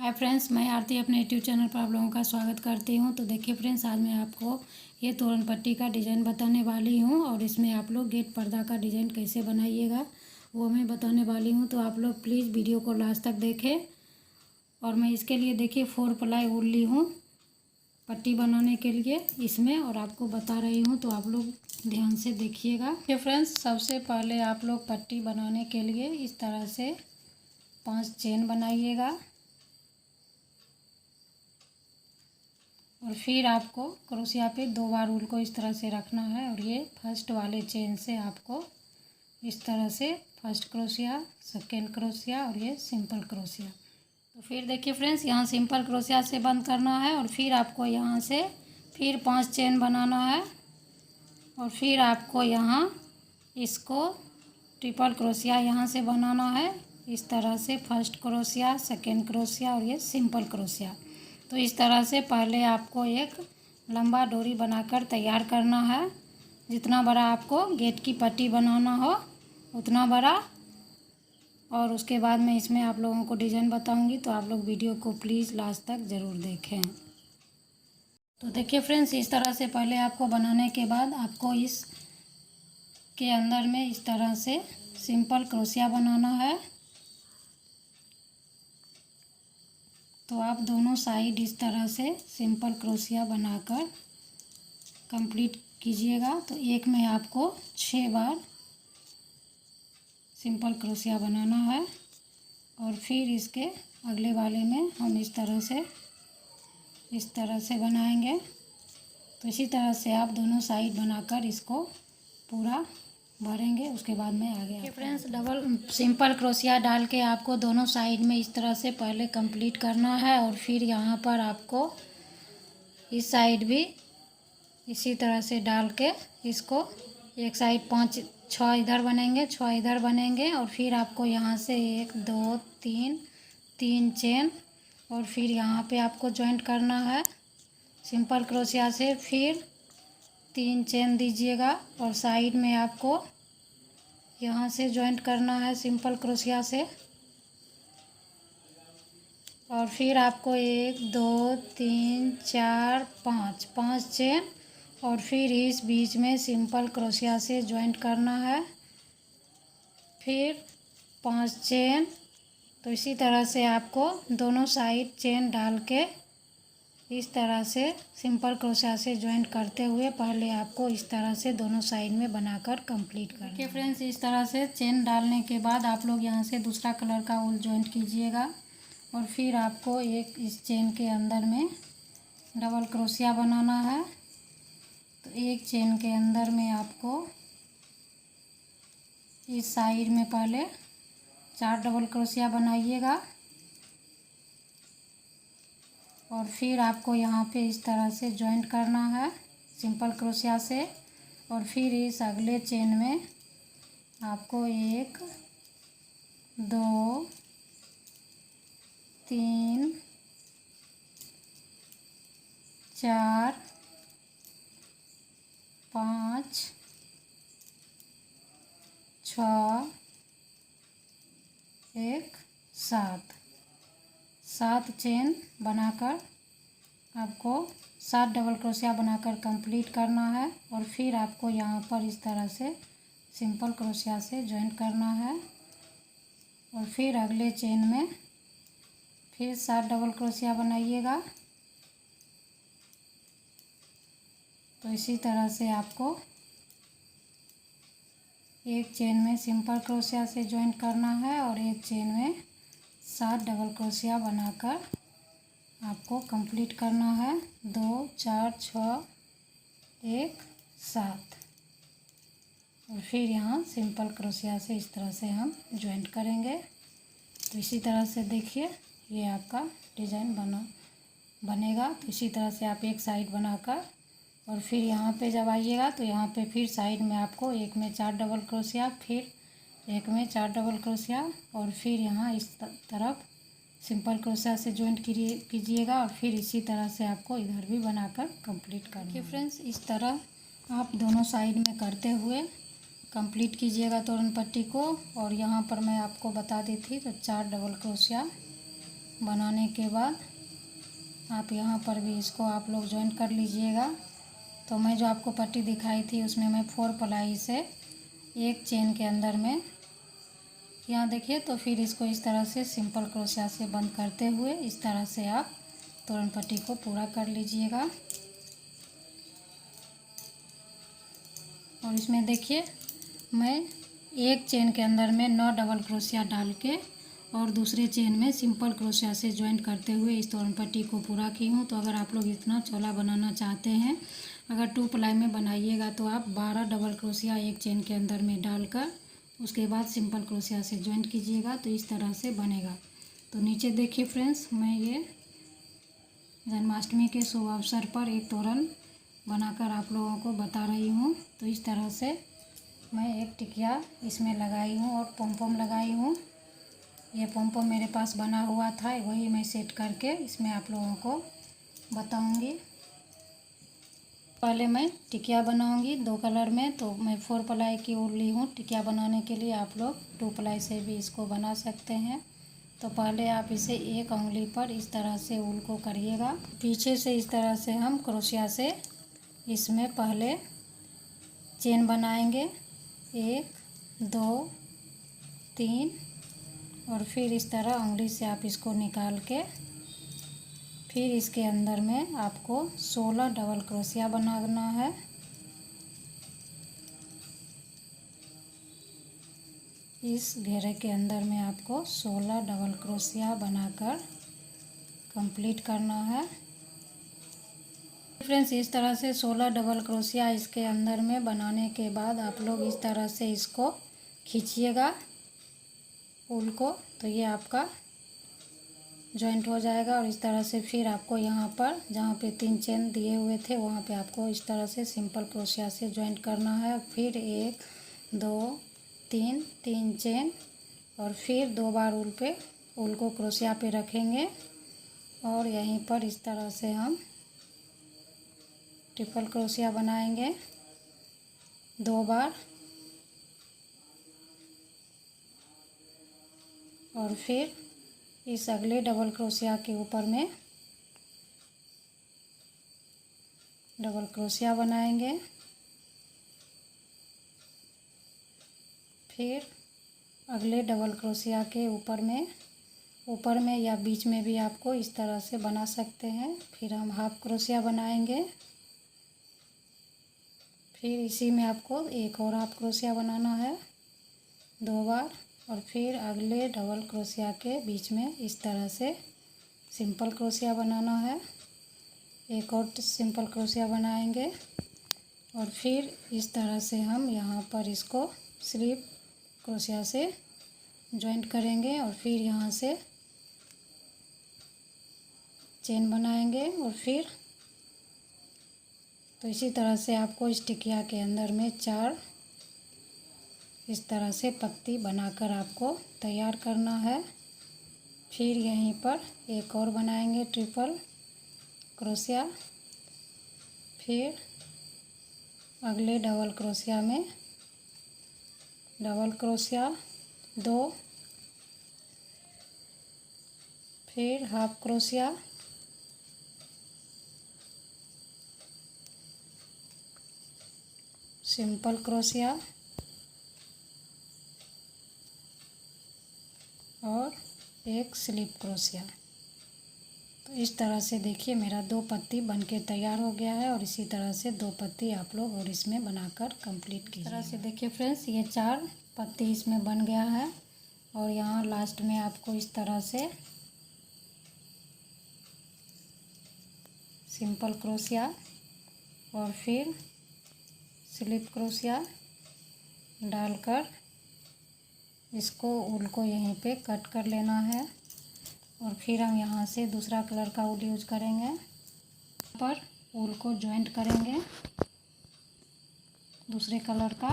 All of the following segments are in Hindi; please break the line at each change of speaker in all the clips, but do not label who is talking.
हाय फ्रेंड्स, मैं आरती अपने यूट्यूब चैनल पर आप लोगों का स्वागत करती हूं। तो देखिए फ्रेंड्स, आज मैं आपको ये तोरण पट्टी का डिज़ाइन बताने वाली हूं और इसमें आप लोग गेट पर्दा का डिज़ाइन कैसे बनाइएगा वो मैं बताने वाली हूं। तो आप लोग प्लीज़ वीडियो को लास्ट तक देखें। और मैं इसके लिए देखिए 4 प्लाई वूल ली हूँ पट्टी बनाने के लिए इसमें, और आपको बता रही हूँ, तो आप लोग ध्यान से देखिएगा। फ्रेंड्स, सबसे पहले आप लोग पट्टी बनाने के लिए इस तरह से 5 चेन बनाइएगा और फिर आपको क्रोशिया पे 2 बार ऊल को इस तरह से रखना है। और ये फर्स्ट वाले चेन से आपको इस तरह से फर्स्ट क्रोशिया, सेकेंड क्रोशिया और ये सिंपल क्रोशिया। तो फिर देखिए फ्रेंड्स, यहाँ सिंपल क्रोशिया से बंद करना है और फिर आपको यहाँ से फिर 5 चेन बनाना है और फिर आपको यहाँ इसको ट्रिपल क्रोशिया यहाँ से बनाना है इस तरह से। फर्स्ट क्रोशिया, सेकेंड क्रोशिया और ये सिंपल क्रोशिया। तो इस तरह से पहले आपको एक लंबा डोरी बनाकर तैयार करना है। जितना बड़ा आपको गेट की पट्टी बनाना हो उतना बड़ा। और उसके बाद मैं इसमें आप लोगों को डिज़ाइन बताऊंगी, तो आप लोग वीडियो को प्लीज़ लास्ट तक ज़रूर देखें। तो देखिए फ्रेंड्स, इस तरह से पहले आपको बनाने के बाद आपको इस के अंदर में इस तरह से सिंपल क्रोशिया बनाना है। तो आप दोनों साइड इस तरह से सिंपल क्रोशिया बनाकर कंप्लीट कीजिएगा। तो एक में आपको 6 बार सिंपल क्रोशिया बनाना है और फिर इसके अगले वाले में हम इस तरह से बनाएंगे। तो इसी तरह से आप दोनों साइड बनाकर इसको पूरा भरेंगे। उसके बाद में आगे फ्रेंड्स, डबल सिंपल क्रोशिया डाल के आपको दोनों साइड में इस तरह से पहले कंप्लीट करना है। और फिर यहाँ पर आपको इस साइड भी इसी तरह से डाल के इसको एक साइड 5-6 इधर बनेंगे, 6 इधर बनेंगे। और फिर आपको यहाँ से 1 2 3 चेन और फिर यहाँ पे आपको जॉइंट करना है सिंपल क्रोशिया से। फिर 3 चेन दीजिएगा और साइड में आपको यहाँ से जॉइंट करना है सिंपल क्रोशिया से। और फिर आपको 1 2 3 4 5 चेन और फिर इस बीच में सिंपल क्रोशिया से जॉइंट करना है। फिर 5 चेन। तो इसी तरह से आपको दोनों साइड चेन डाल के इस तरह से सिंपल क्रोशिया से जॉइंट करते हुए पहले आपको इस तरह से दोनों साइड में बनाकर कंप्लीट करना है। देखिए फ्रेंड्स, इस तरह से चेन डालने के बाद आप लोग यहाँ से दूसरा कलर का वूल जॉइंट कीजिएगा और फिर आपको एक इस चेन के अंदर में डबल क्रोशिया बनाना है। तो एक चेन के अंदर में आपको इस साइड में पहले 4 डबल क्रोशिया बनाइएगा और फिर आपको यहाँ पे इस तरह से जॉइंट करना है सिंपल क्रोशिया से। और फिर इस अगले चेन में आपको 1 2 3 4 5 6 1 7 चेन बनाकर आपको 7 डबल क्रोशिया बनाकर कंप्लीट करना है। और फिर आपको यहाँ पर इस तरह से सिंपल क्रोशिया से जॉइंट करना है और फिर अगले चेन में फिर 7 डबल क्रोशिया बनाइएगा। तो इसी तरह से आपको एक चेन में सिंपल क्रोशिया से जॉइंट करना है और एक चेन में 7 डबल क्रोशिया बनाकर आपको कंप्लीट करना है। 2 4 6 1 7 और फिर यहाँ सिंपल क्रोशिया से इस तरह से हम जॉइंट करेंगे। तो इसी तरह से देखिए ये आपका डिज़ाइन बनेगा। तो इसी तरह से आप एक साइड बनाकर और फिर यहाँ पे जब आइएगा तो यहाँ पे फिर साइड में आपको एक में 4 डबल क्रोशिया, फिर एक में 4 डबल क्रोशिया और फिर यहाँ इस तरफ सिंपल क्रोशिया से जॉइंट कीजिएगा। और फिर इसी तरह से आपको इधर भी बनाकर कंप्लीट करना है। फ्रेंड्स, इस तरह आप दोनों साइड में करते हुए कंप्लीट कीजिएगा तोरण पट्टी को। और यहाँ पर मैं आपको बता दी थी तो 4 डबल क्रोशिया बनाने के बाद आप यहाँ पर भी इसको आप लोग जॉइंट कर लीजिएगा। तो मैं जो आपको पट्टी दिखाई थी उसमें मैं 4 प्लाई से एक चेन के अंदर में यहाँ देखिए। तो फिर इसको इस तरह से सिंपल क्रोशिया से बंद करते हुए इस तरह से आप तोरण पट्टी को पूरा कर लीजिएगा। और इसमें देखिए मैं एक चेन के अंदर में 9 डबल क्रोशिया डाल के और दूसरे चेन में सिंपल क्रोशिया से ज्वाइंट करते हुए इस तोरण पट्टी को पूरा की हूँ। तो अगर आप लोग इतना चौड़ा बनाना चाहते हैं, अगर 2 प्लाई में बनाइएगा तो आप 12 डबल क्रोशिया एक चेन के अंदर में डालकर उसके बाद सिंपल क्रोशिया से ज्वाइंट कीजिएगा तो इस तरह से बनेगा। तो नीचे देखिए फ्रेंड्स, मैं ये जन्माष्टमी के शुभ अवसर पर एक तोरण बनाकर आप लोगों को बता रही हूँ। तो इस तरह से मैं एक टिकिया इसमें लगाई हूँ और पॉम लगाई हूँ। ये पॉम मेरे पास बना हुआ था, वही मैं सेट करके इसमें आप लोगों को बताऊँगी। पहले मैं टिकिया बनाऊँगी 2 कलर में। तो मैं 4 प्लाई की ऊल ली हूँ टिकिया बनाने के लिए। आप लोग 2 प्लाई से भी इसको बना सकते हैं। तो पहले आप इसे एक उंगली पर इस तरह से ऊल को करिएगा। पीछे से इस तरह से हम क्रोशिया से इसमें पहले चेन बनाएंगे, 1 2 3 और फिर इस तरह उंगली से आप इसको निकाल के फिर इसके अंदर में आपको 16 डबल क्रोशिया बनाना है। इस घेरे के अंदर में आपको 16 डबल क्रोशिया बनाकर कंप्लीट करना है। फ्रेंड्स, इस तरह से 16 डबल क्रोशिया इसके अंदर में बनाने के बाद आप लोग इस तरह से इसको खींचिएगा ऊल को, तो ये आपका जॉइंट हो जाएगा। और इस तरह से फिर आपको यहाँ पर जहाँ पे 3 चेन दिए हुए थे वहाँ पे आपको इस तरह से सिंपल क्रोशिया से जॉइंट करना है। फिर 1 2 3 चेन और फिर 2 बार ऊल को क्रोशिया पे रखेंगे और यहीं पर इस तरह से हम ट्रिपल क्रोशिया बनाएंगे 2 बार। और फिर इस अगले डबल क्रोशिया के ऊपर में डबल क्रोशिया बनाएंगे। फिर अगले डबल क्रोशिया के ऊपर में या बीच में भी आपको इस तरह से बना सकते हैं। फिर हम हाफ क्रोशिया बनाएंगे। फिर इसी में आपको एक और हाफ क्रोशिया बनाना है 2 बार। और फिर अगले डबल क्रोशिया के बीच में इस तरह से सिंपल क्रोशिया बनाना है, एक और सिंपल क्रोशिया बनाएंगे। और फिर इस तरह से हम यहाँ पर इसको सिर्फ क्रोशिया से जॉइंट करेंगे और फिर यहाँ से चेन बनाएंगे। और फिर तो इसी तरह से आपको इस टिकिया के अंदर में 4 इस तरह से पत्ती बनाकर आपको तैयार करना है। फिर यहीं पर एक और बनाएंगे ट्रिपल क्रोशिया। फिर अगले डबल क्रोशिया में डबल क्रोशिया 2, फिर हाफ क्रोशिया, सिंपल क्रोशिया और एक स्लिप क्रोशिया। तो इस तरह से देखिए मेरा 2 पत्ती बनके तैयार हो गया है। और इसी तरह से 2 पत्ती आप लोग और इसमें बनाकर कंप्लीट कीजिए। इस तरह से देखिए फ्रेंड्स, ये 4 पत्ती इसमें बन गया है। और यहाँ लास्ट में आपको इस तरह से सिंपल क्रोशिया और फिर स्लिप क्रोशिया डालकर इसको ऊल को यहीं पे कट कर लेना है। और फिर हम यहाँ से दूसरा कलर का ऊल यूज करेंगे, पर ऊल को जॉइंट करेंगे दूसरे कलर का।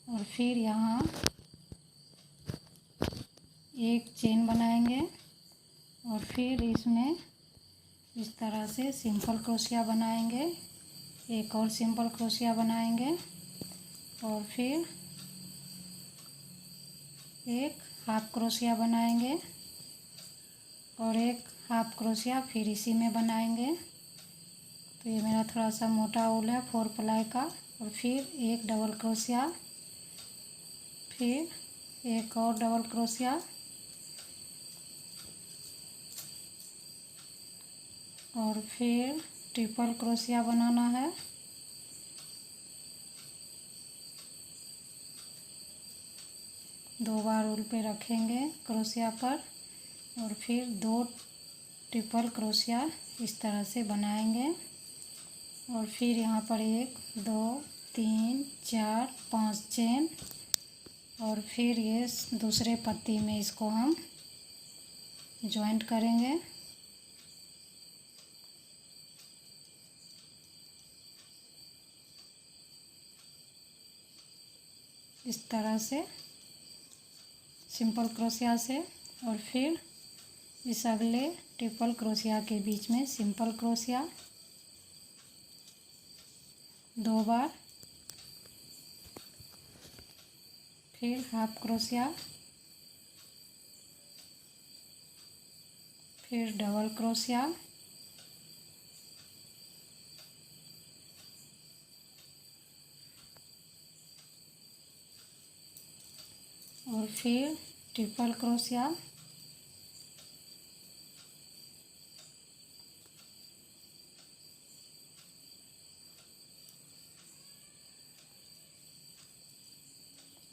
और फिर यहाँ एक चेन बनाएंगे और फिर इसमें इस तरह से सिंपल क्रोशिया बनाएंगे, एक और सिंपल क्रोशिया बनाएंगे और फिर एक हाफ क्रोशिया बनाएंगे और एक हाफ क्रोशिया फिर इसी में बनाएंगे। तो ये मेरा थोड़ा सा मोटा ऊल है 4 प्लाई का, और फिर एक डबल क्रोशिया, फिर एक और डबल क्रोशिया, और फिर ट्रिपल क्रोशिया बनाना है। दो बार ऊल पे रखेंगे क्रोशिया पर, और फिर 2 ट्रिपल क्रोशिया इस तरह से बनाएंगे। और फिर यहाँ पर 1 2 3 4 5 चेन, और फिर ये दूसरे पत्ती में इसको हम जॉइंट करेंगे। इस तरह से सिंपल क्रोशिया से, और फिर इस अगले ट्रिपल क्रोशिया के बीच में सिंपल क्रोशिया 2 बार, फिर हाफ क्रोशिया, फिर डबल क्रोशिया, और फिर ट्रिपल क्रोशिया,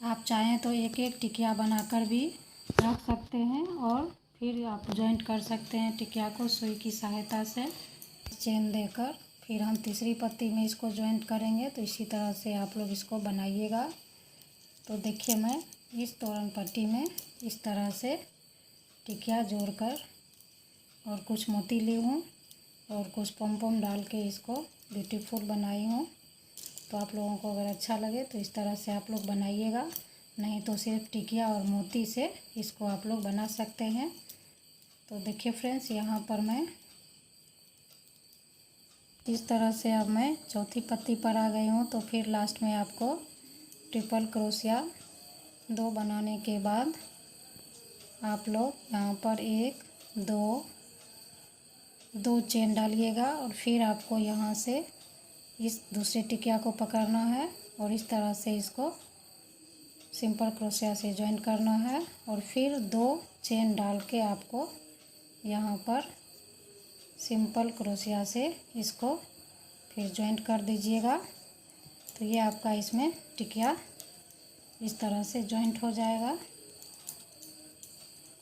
आप चाहें तो एक एक टिकिया बनाकर भी रख सकते हैं, और फिर आप जॉइंट कर सकते हैं टिकिया को सुई की सहायता से चेन देकर। फिर हम तीसरी पत्ती में इसको जॉइंट करेंगे। तो इसी तरह से आप लोग इसको बनाइएगा। तो देखिए, मैं इस तोरण पट्टी में इस तरह से टिकिया जोड़कर और कुछ मोती ली हूँ और कुछ पम पम डाल के इसको ब्यूटीफुल बनाई हूँ। तो आप लोगों को अगर अच्छा लगे तो इस तरह से आप लोग बनाइएगा, नहीं तो सिर्फ टिकिया और मोती से इसको आप लोग बना सकते हैं। तो देखिए फ्रेंड्स, यहाँ पर मैं इस तरह से अब मैं चौथी पत्ती पर आ गई हूँ। तो फिर लास्ट में आपको ट्रिपल क्रोशिया 2 बनाने के बाद आप लोग यहाँ पर 1 2 चेन डालिएगा, और फिर आपको यहाँ से इस दूसरे टिकिया को पकड़ना है और इस तरह से इसको सिंपल क्रोशिया से जॉइन करना है, और फिर 2 चेन डाल के आपको यहाँ पर सिंपल क्रोशिया से इसको फिर जॉइंट कर दीजिएगा। तो ये आपका इसमें टिकिया इस तरह से जॉइंट हो जाएगा,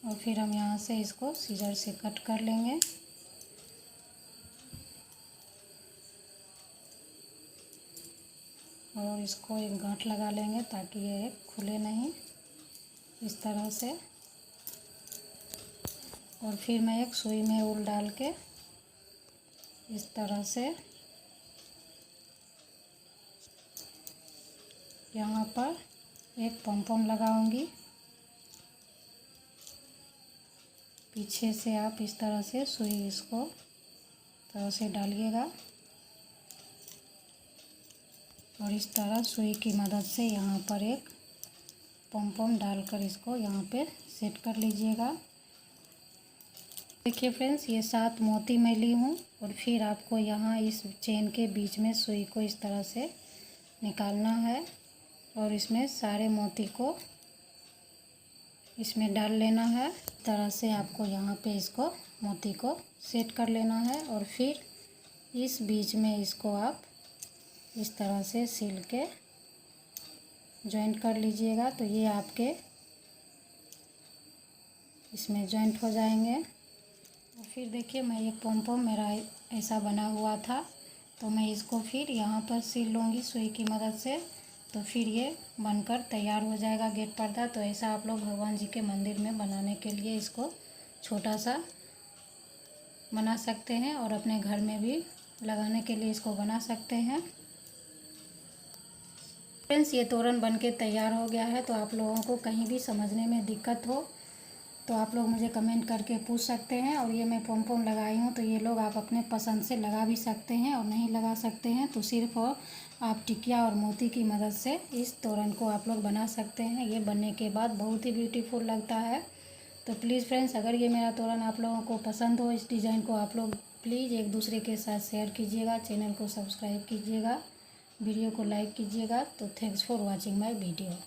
और फिर हम यहाँ से इसको सीजर से कट कर लेंगे। और इसको एक गांठ लगा लेंगे ताकि ये खुले नहीं, इस तरह से। और फिर मैं एक सुई में ऊल डाल के इस तरह से यहाँ पर एक पम पम लगाऊंगी। पीछे से आप इस तरह से सुई इसको तरह से डालिएगा, और इस तरह सुई की मदद से यहाँ पर एक पम पम डालकर इसको यहाँ पे सेट कर लीजिएगा। देखिए फ्रेंड्स, ये 7 मोती मैं ली हूँ, और फिर आपको यहाँ इस चेन के बीच में सुई को इस तरह से निकालना है, और इसमें सारे मोती को इसमें डाल लेना है। इस तरह से आपको यहाँ पे इसको मोती को सेट कर लेना है, और फिर इस बीच में इसको आप इस तरह से सिल के जॉइंट कर लीजिएगा। तो ये आपके इसमें जॉइंट हो जाएंगे। और फिर देखिए, मैं एक पम पम मेरा ऐसा बना हुआ था, तो मैं इसको फिर यहाँ पर सिल लूँगी सुई की मदद से। तो फिर ये बनकर तैयार हो जाएगा गेट पर्दा। तो ऐसा आप लोग भगवान जी के मंदिर में बनाने के लिए इसको छोटा सा बना सकते हैं, और अपने घर में भी लगाने के लिए इसको बना सकते हैं। फ्रेंड्स, ये तोरण बनके तैयार हो गया है। तो आप लोगों को कहीं भी समझने में दिक्कत हो तो आप लोग मुझे कमेंट करके पूछ सकते हैं। और ये मैं पम पम लगाई हूँ, तो ये लोग आप अपने पसंद से लगा भी सकते हैं, और नहीं लगा सकते हैं तो सिर्फ आप टिकिया और मोती की मदद से इस तोरण को आप लोग बना सकते हैं। ये बनने के बाद बहुत ही ब्यूटीफुल लगता है। तो प्लीज़ फ्रेंड्स, अगर ये मेरा तोरण आप लोगों को पसंद हो, इस डिज़ाइन को आप लोग प्लीज़ एक दूसरे के साथ शेयर कीजिएगा, चैनल को सब्सक्राइब कीजिएगा, वीडियो को लाइक कीजिएगा। तो thanks for watching my video.